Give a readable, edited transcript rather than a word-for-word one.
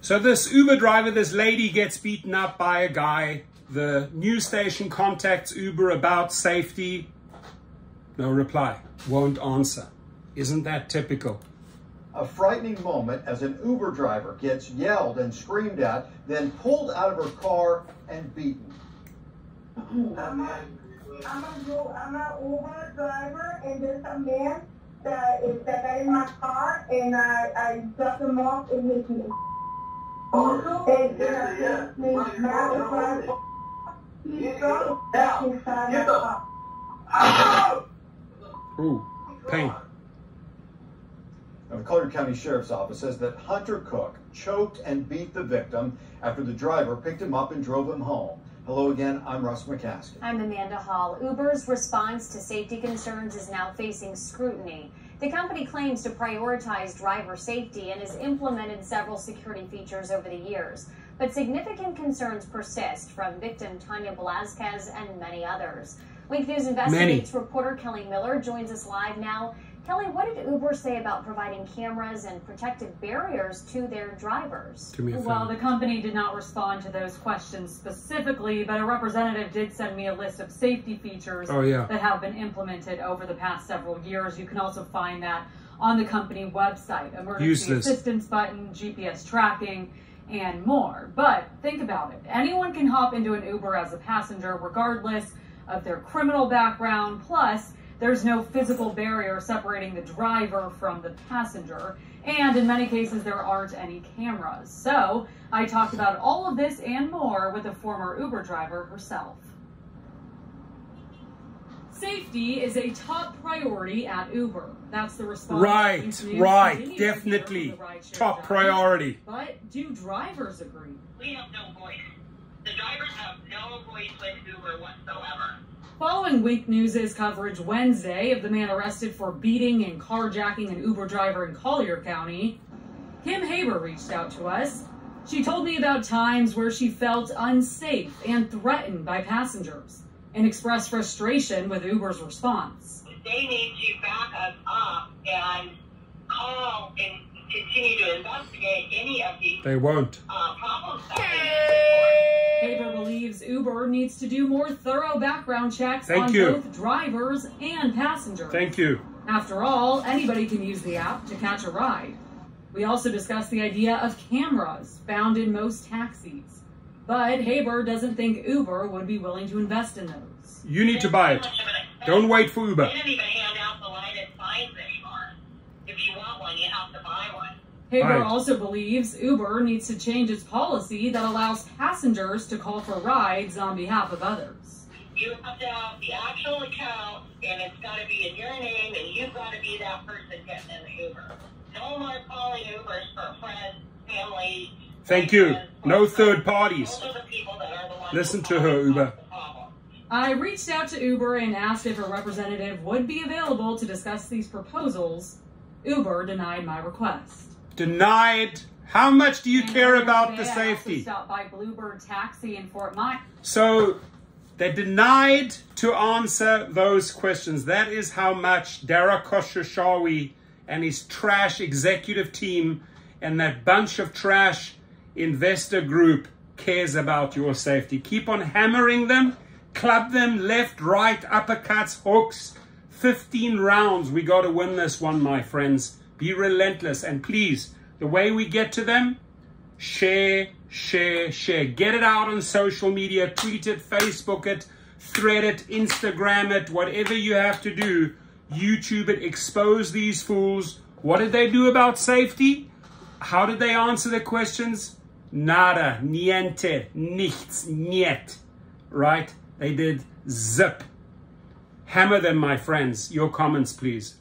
So this Uber driver, this lady gets beaten up by a guy. The news station contacts Uber about safety. No reply, won't answer. Isn't that typical? A frightening moment as an Uber driver gets yelled and screamed at, then pulled out of her car and beaten. I'm an Uber driver, and there's a man that got in my car, and I dropped him off in his name. Ooh, pain. Now, the Collier County Sheriff's Office says that Hunter Cook choked and beat the victim after the driver picked him up and drove him home. Hello again, I'm Russ McCaskey. I'm Amanda Hall. Uber's response to safety concerns is now facing scrutiny. The company claims to prioritize driver safety and has implemented several security features over the years. But significant concerns persist from victim Tanya Velazquez and many others. Wink News Investigates reporter Kelly Miller joins us live now. Kelly, what did Uber say about providing cameras and protective barriers to their drivers? Well, the company did not respond to those questions specifically, but a representative did send me a list of safety features that have been implemented over the past several years. You can also find that on the company website. Emergency assistance button, GPS tracking, and more. But think about it. Anyone can hop into an Uber as a passenger regardless of their criminal background. Plus, there's no physical barrier separating the driver from the passenger. And in many cases, there aren't any cameras. So I talked about all of this and more with a former Uber driver herself. Safety is a top priority at Uber. That's the response. Right, definitely. Top priority. But do drivers agree? We have no voice. The drivers have no voice with Uber whatsoever. Following Wink News' coverage Wednesday of the man arrested for beating and carjacking an Uber driver in Collier County, Kim Haber reached out to us. She told me about times where she felt unsafe and threatened by passengers and expressed frustration with Uber's response. They need to back us up and call and continue to investigate any of these problems that Haber believes Uber needs to do more thorough background checks on both drivers and passengers. Thank you. After all, anybody can use the app to catch a ride. We also discussed the idea of cameras found in most taxis. But Haber doesn't think Uber would be willing to invest in those. You need to buy it. Don't wait for Uber. They don't even hand out the lighted signs anymore. If you want one, you have to buy one. Haber also believes Uber needs to change its policy that allows passengers to call for rides on behalf of others. You have to have the actual account, and it's got to be in your name, and you've got to be that person getting in the Uber. No more calling Ubers for friends, family. Thank you. No third parties. Listen to her, Uber. I reached out to Uber and asked if a representative would be available to discuss these proposals. Uber denied my request. Denied? How much do you care about the safety? I stopped by Bluebird Taxi in Fort Myers. So they denied to answer those questions. That is how much Dara Khosrowshahi and his trash executive team and that bunch of trash investor group cares about your safety. Keep on hammering them, club them left, right, uppercuts, hooks. 15 rounds. We got to win this one, my friends. Be relentless. And please, the way we get to them, share, share, share. Get it out on social media. Tweet it, Facebook it, thread it, Instagram it, whatever you have to do. YouTube it. Expose these fools. What did they do about safety? How did they answer the questions? Nada, niente, nichts, niet. Right? They did zip. Hammer them, my friends. Your comments, please.